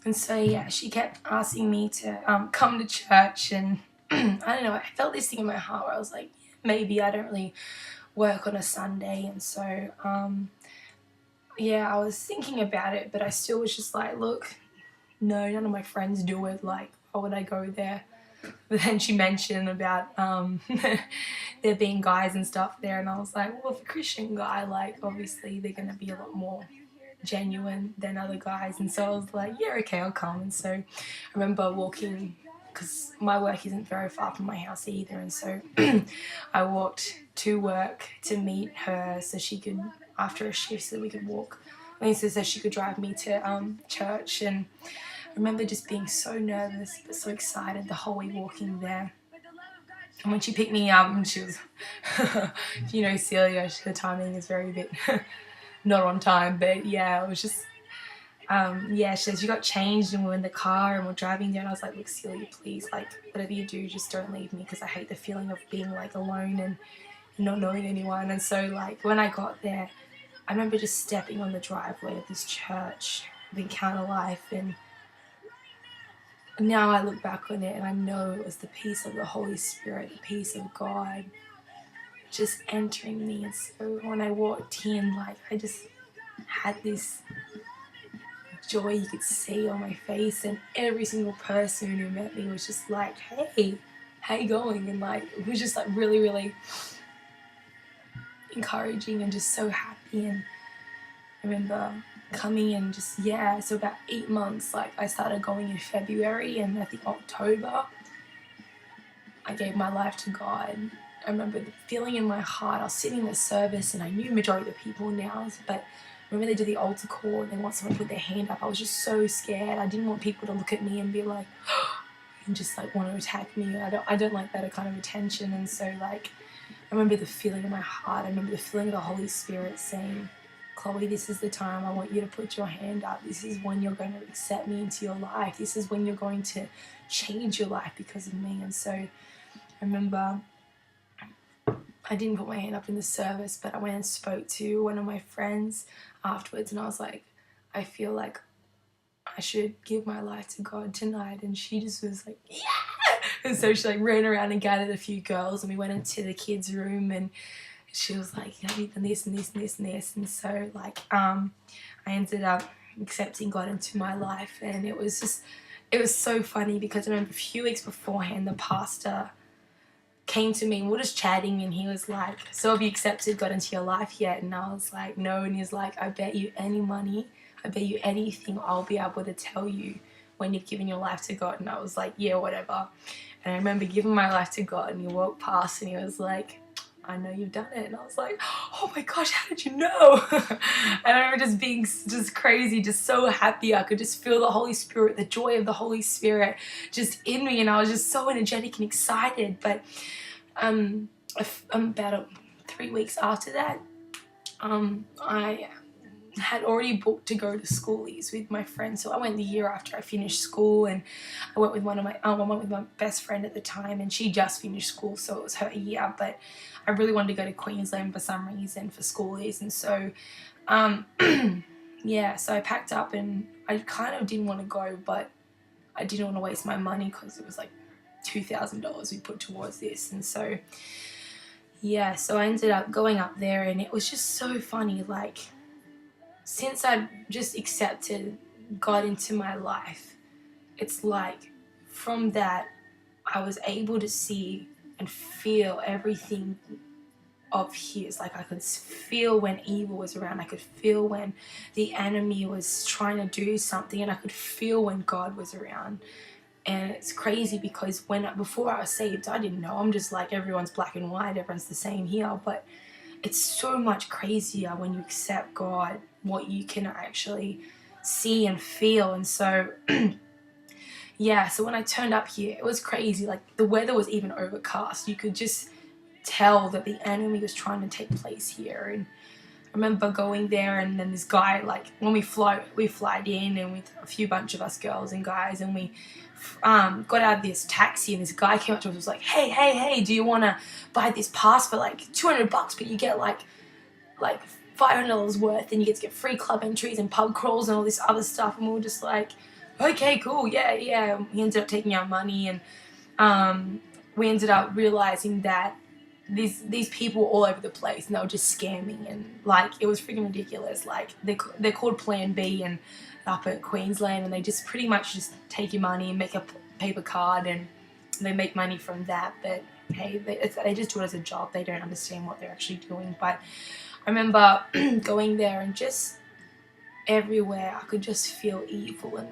And so yeah, she kept asking me to come to church, and I don't know, I felt this thing in my heart where I was like, maybe I don't really work on a Sunday. And so yeah, I was thinking about it, but I still was just like, look, no, none of my friends do it, like why would I go there? But then she mentioned about there being guys and stuff there, and I was like, well, if a Christian guy, like obviously they're going to be a lot more genuine than other guys. And so I was like, yeah, okay, I'll come. And so I remember walking, because my work isn't very far from my house either, and so I walked to work to meet her so she could, after a shift, so that we could walk, so she could drive me to church. And I remember just being so nervous but so excited the whole way walking there. And when she picked me up, and she was, if you know Celia, her timing is very bit not on time, but yeah, it was just, yeah, she said, you got changed and we're in the car and we're driving there, and I was like, look, Celia, please, like, whatever you do, just don't leave me, because I hate the feeling of being like alone and not knowing anyone. And so like when I got there, I remember just stepping on the driveway of this church of Encounter Life, and now I look back on it and I know it was the peace of the Holy Spirit, the peace of God just entering me. And so when I walked in, like, I just had this joy you could see on my face, and every single person who met me was just like, hey, how you going? And like, it was just like really, really encouraging and just so happy. And I remember coming and just, yeah, so about 8 months, like I started going in February, and I think October I gave my life to God. I remember the feeling in my heart. I was sitting in the service and I knew majority of the people now, but remember they do the altar call and they want someone to put their hand up. I was just so scared. I didn't want people to look at me and be like, and just like want to attack me. I don't like that kind of attention. And so like, I remember the feeling in my heart. I remember the feeling of the Holy Spirit saying, Chloe, this is the time. I want you to put your hand up. This is when you're going to accept me into your life. This is when you're going to change your life because of me. And so I remember I didn't put my hand up in the service, but I went and spoke to one of my friends afterwards, and I was like, I feel like I should give my life to God tonight. And she just was like, yeah! And so she like ran around and gathered a few girls, and we went into the kids' room, and she was like, have you done this and this and this and this? And so like I ended up accepting God into my life. And it was so funny, because I remember a few weeks beforehand the pastor came to me and we were just chatting, and he was like, so have you accepted God into your life yet? And I was like, no. And he's like, I bet you any money, I bet you anything, I'll be able to tell you when you've given your life to God. And I was like, yeah, whatever. And I remember giving my life to God, and he walked past and he was like, I know you've done it. And I was like, oh my gosh, how did you know? And I remember just being just crazy, just so happy. I could just feel the Holy Spirit, the joy of the Holy Spirit just in me, and I was just so energetic and excited. But about 3 weeks after that, I had already booked to go to schoolies with my friend. So I went the year after I finished school, and I went with I went with my best friend at the time, and she just finished school, so it was her year. But I really wanted to go to Queensland for some reason for schoolies. And so yeah, so I packed up, and I kind of didn't want to go, but I didn't want to waste my money, because it was like $2,000 we put towards this. And so yeah, so I ended up going up there, and it was just so funny. Like, since I just accepted God into my life, it's like from that I was able to see and feel everything of His. Like, I could feel when evil was around. I could feel when the enemy was trying to do something, and I could feel when God was around. And it's crazy, because before I was saved, I didn't know. I'm just like, everyone's black and white, everyone's the same here. But it's so much crazier when you accept God, what you can actually see and feel. And so yeah, so when I turned up here, it was crazy. Like, the weather was even overcast. You could just tell that the enemy was trying to take place here. And I remember going there, and then this guy, like, when we flied in, and with a few bunch of us girls and guys, and we got out of this taxi, and this guy came up to us and was like, hey, do you want to buy this pass for like $200, but you get like $500 worth, and you get to get free club entries and pub crawls and all this other stuff. And we were just like, okay, cool, yeah, yeah. We ended up taking our money, and we ended up realizing that these people were all over the place, and they were just scamming, and like it was freaking ridiculous. Like they're called Plan B, and up at Queensland, and they just pretty much just take your money and make a paper card, and they make money from that. But hey, they just do it as a job. They don't understand what they're actually doing. But I remember going there, and just everywhere I could just feel evil, and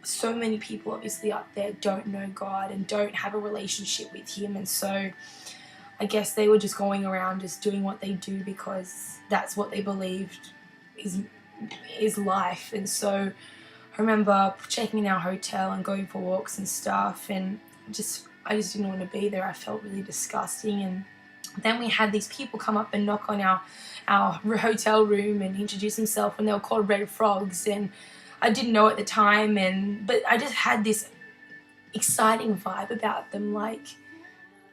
so many people obviously up there don't know God and don't have a relationship with Him, and so I guess they were just going around just doing what they do because that's what they believed is life. And so I remember checking in our hotel and going for walks and stuff, and I just didn't want to be there. I felt really disgusting. And then we had these people come up and knock on our hotel room and introduce themselves, and they were called Red Frogs, and I didn't know at the time, but I just had this exciting vibe about them, like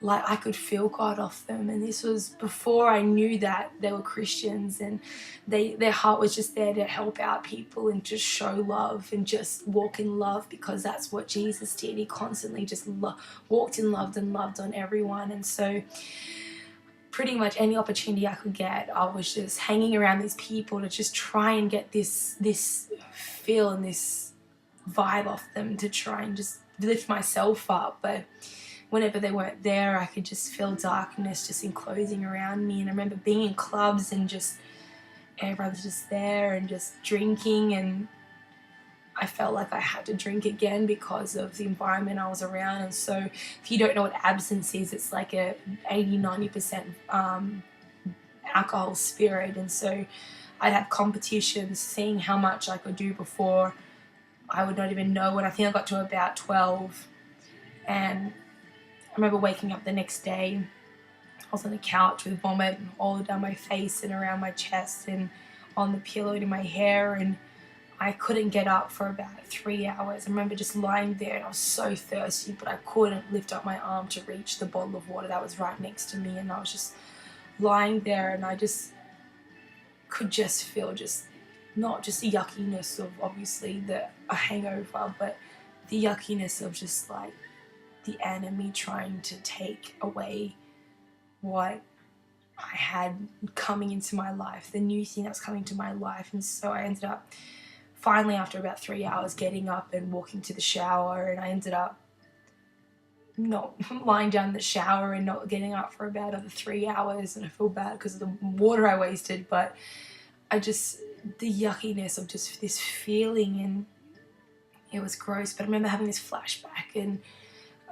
I could feel God off them. And this was before I knew that they were Christians, and their heart was just there to help out people and just show love and just walk in love, because that's what Jesus did. He constantly just walked in love and loved on everyone. And so pretty much any opportunity I could get, I was just hanging around these people to just try and get this feel and this vibe off them, to try and just lift myself up. But whenever they weren't there, I could just feel darkness just enclosing around me. And I remember being in clubs and just everyone's just there and just drinking, and I felt like I had to drink again because of the environment I was around. And so if you don't know what absence is, it's like a 80-90% alcohol spirit. And so I'd have competitions, seeing how much I could do before I would not even know. And I think I got to about 12, and I remember waking up the next day. I was on the couch with vomit all down my face and around my chest and on the pillow in my hair, and I couldn't get up for about 3 hours. I remember just lying there, and I was so thirsty, but I couldn't lift up my arm to reach the bottle of water that was right next to me. And I was just lying there, and I just could just feel just not just the yuckiness of obviously a hangover, but the yuckiness of just like the enemy trying to take away what I had coming into my life, the new thing that was coming to my life. And so I ended up finally, after about 3 hours, getting up and walking to the shower, and I ended up not lying down in the shower and not getting up for about another 3 hours, and I feel bad because of the water I wasted. But the yuckiness of just this feeling, and it was gross. But I remember having this flashback, and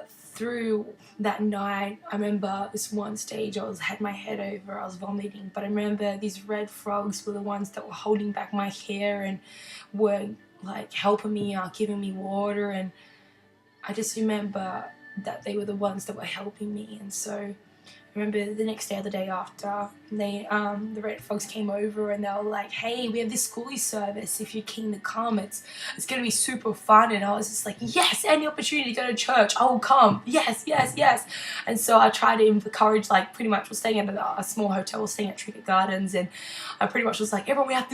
through that night, I remember this one stage I had my head over, I was vomiting, but I remember these Red Frogs were the ones that were holding back my hair and were like helping me out, giving me water. And I just remember that they were the ones that were helping me. And so I remember the next day or the day after, the Red Frogs came over, and they were like, hey, we have this schoolie service, if you're keen to come, it's going to be super fun. And I was just like, yes, any opportunity to go to church, I will come, yes, yes, yes. And so I tried to encourage, like, pretty much, we're staying at a small hotel, we're staying at Trinket Gardens, and I pretty much was like, everyone, we have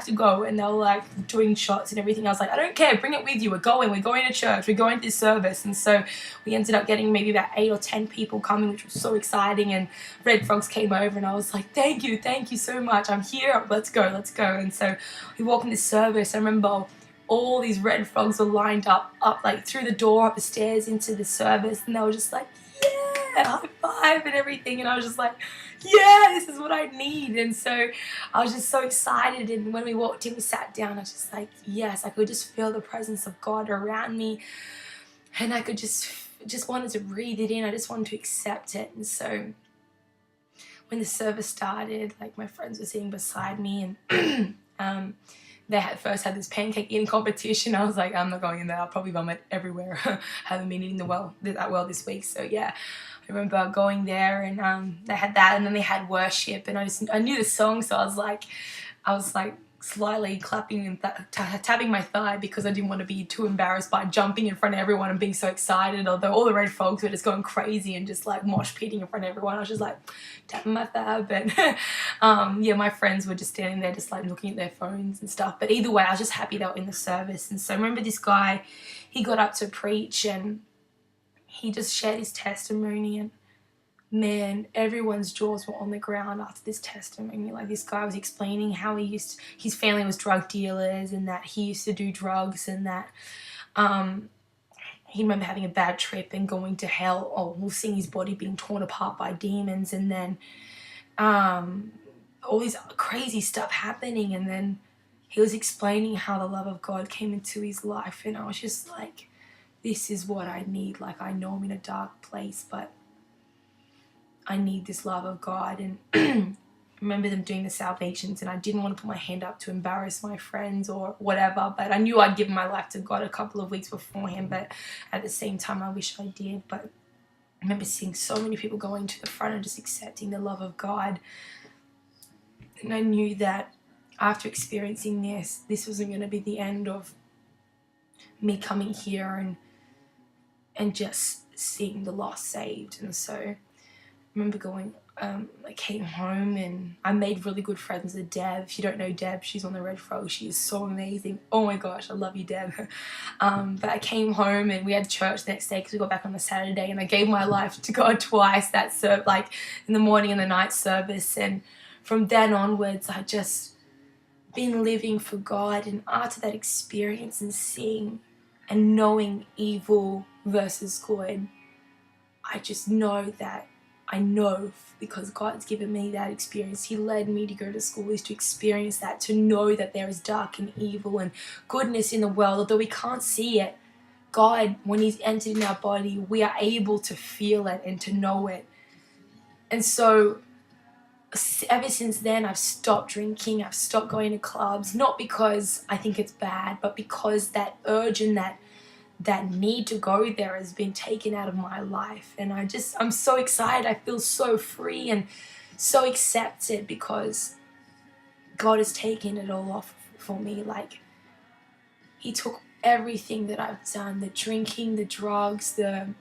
to go. And they were like doing shots and everything. I was like, I don't care, bring it with you, we're going to church, we're going to this service. And so we ended up getting maybe about 8 or 10 people coming, which was so exciting. And Red Frogs came over, and I was like, thank you so much, I'm here, let's go. And so we walked in this service. I remember all these Red Frogs were lined up like through the door, up the stairs into the service, and they were just like, yeah, high five and everything. And I was just like, yeah, this is what I need. And so I was just so excited. And when we walked in, we sat down, I was just like, yes, I could just feel the presence of God around me, and I could just wanted to breathe it in. I just wanted to accept it. And so when the service started, like, my friends were sitting beside me, and they first had this pancake eating competition. I was like, I'm not going in there, I'll probably vomit everywhere. Haven't been eating that well this week. So yeah, I remember going there, and they had that, and then they had worship, and I knew the song, so I was like slightly clapping and tapping my thigh because I didn't want to be too embarrassed by jumping in front of everyone and being so excited, although all the red folks were just going crazy and just like mosh pitting in front of everyone. I was just like tapping my thigh, but yeah, my friends were just standing there just like looking at their phones and stuff. But either way, I was just happy they were in the service. And so I remember this guy, he got up to preach and he just shared his testimony, and man, everyone's jaws were on the ground after this testimony. Like, this guy was explaining how his family was drug dealers and that he used to do drugs, and that he remember having a bad trip and going to hell, or seeing his body being torn apart by demons, and then all this crazy stuff happening. And then he was explaining how the love of God came into his life, and I was just like, this is what I need. Like, I know I'm in a dark place, but I need this love of God. And I remember them doing the salvations, and I didn't want to put my hand up to embarrass my friends or whatever, but I knew I'd given my life to God a couple of weeks beforehand, but at the same time I wish I did. But I remember seeing so many people going to the front and just accepting the love of God, and I knew that after experiencing this wasn't going to be the end of me coming here and just seeing the lost saved. And so I remember going, I came home and I made really good friends with Deb. If you don't know Deb, she's on the Red Frog. She is so amazing. Oh my gosh, I love you, Deb. But I came home and we had church the next day because we got back on the Saturday, and I gave my life to God twice, like in the morning and the night service. And from then onwards, I just been living for God. And after that experience and seeing and knowing evil versus good, I just know that I know because God's given me that experience. He led me to go to school is to experience that, to know that there is dark and evil and goodness in the world. Although we can't see it, God, when He's entered in our body, we are able to feel it and to know it. And so ever since then, I've stopped drinking, I've stopped going to clubs, not because I think it's bad, but because that urge and that need to go there has been taken out of my life. And I'm so excited. I feel so free and so accepted because God has taken it all off for me. Like, He took everything that I've done, the drinking, the drugs, the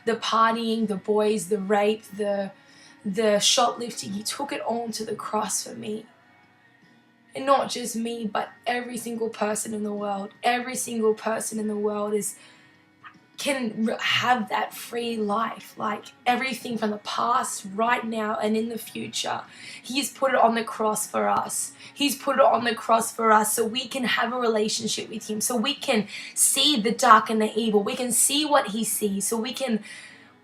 partying, the boys, the rape, the shoplifting. He took it all to the cross for me. And not just me, but every single person in the world. Every single person in the world can have that free life. Like, everything from the past, right now, and in the future. He's put it on the cross for us. He's put it on the cross for us so we can have a relationship with Him. So we can see the dark and the evil. We can see what He sees. So we can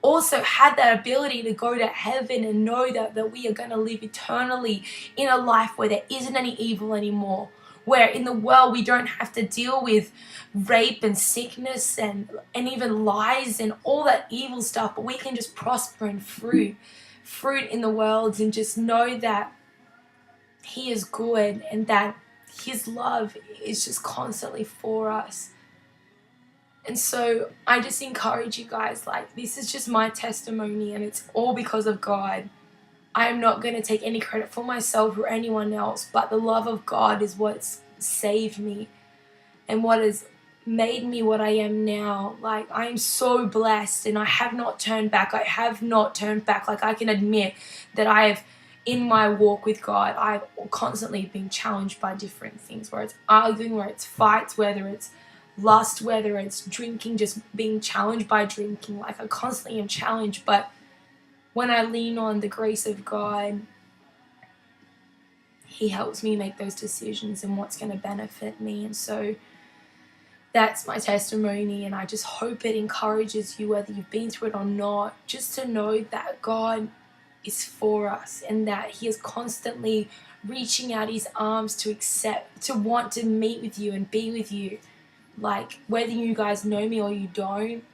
also have that ability to go to heaven and know that we are going to live eternally in a life where there isn't any evil anymore, where in the world we don't have to deal with rape and sickness and even lies and all that evil stuff, but we can just prosper in fruit in the world and just know that He is good and that His love is just constantly for us. And so I just encourage you guys, like, this is just my testimony and it's all because of God. I am not going to take any credit for myself or anyone else, but the love of God is what's saved me and what has made me what I am now. Like, I am so blessed and I have not turned back. I have not turned back. Like, I can admit that I have, in my walk with God, I've constantly been challenged by different things, where it's arguing, where it's fights, whether it's lust, whether it's drinking, just being challenged by drinking. Like, I constantly am challenged, but when I lean on the grace of God, He helps me make those decisions and what's going to benefit me. And so that's my testimony, and I just hope it encourages you, whether you've been through it or not, just to know that God is for us and that He is constantly reaching out His arms to want to meet with you and be with you. Like, whether you guys know me or you don't,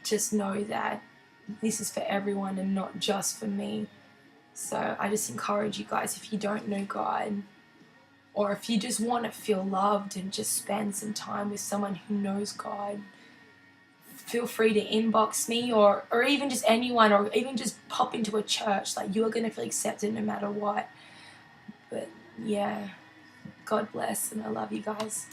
just know that this is for everyone and not just for me. So I just encourage you guys, if you don't know God, or if you just want to feel loved and just spend some time with someone who knows God, feel free to inbox me or even just anyone, or even just pop into a church. Like, you are going to feel accepted no matter what. But yeah, God bless, and I love you guys.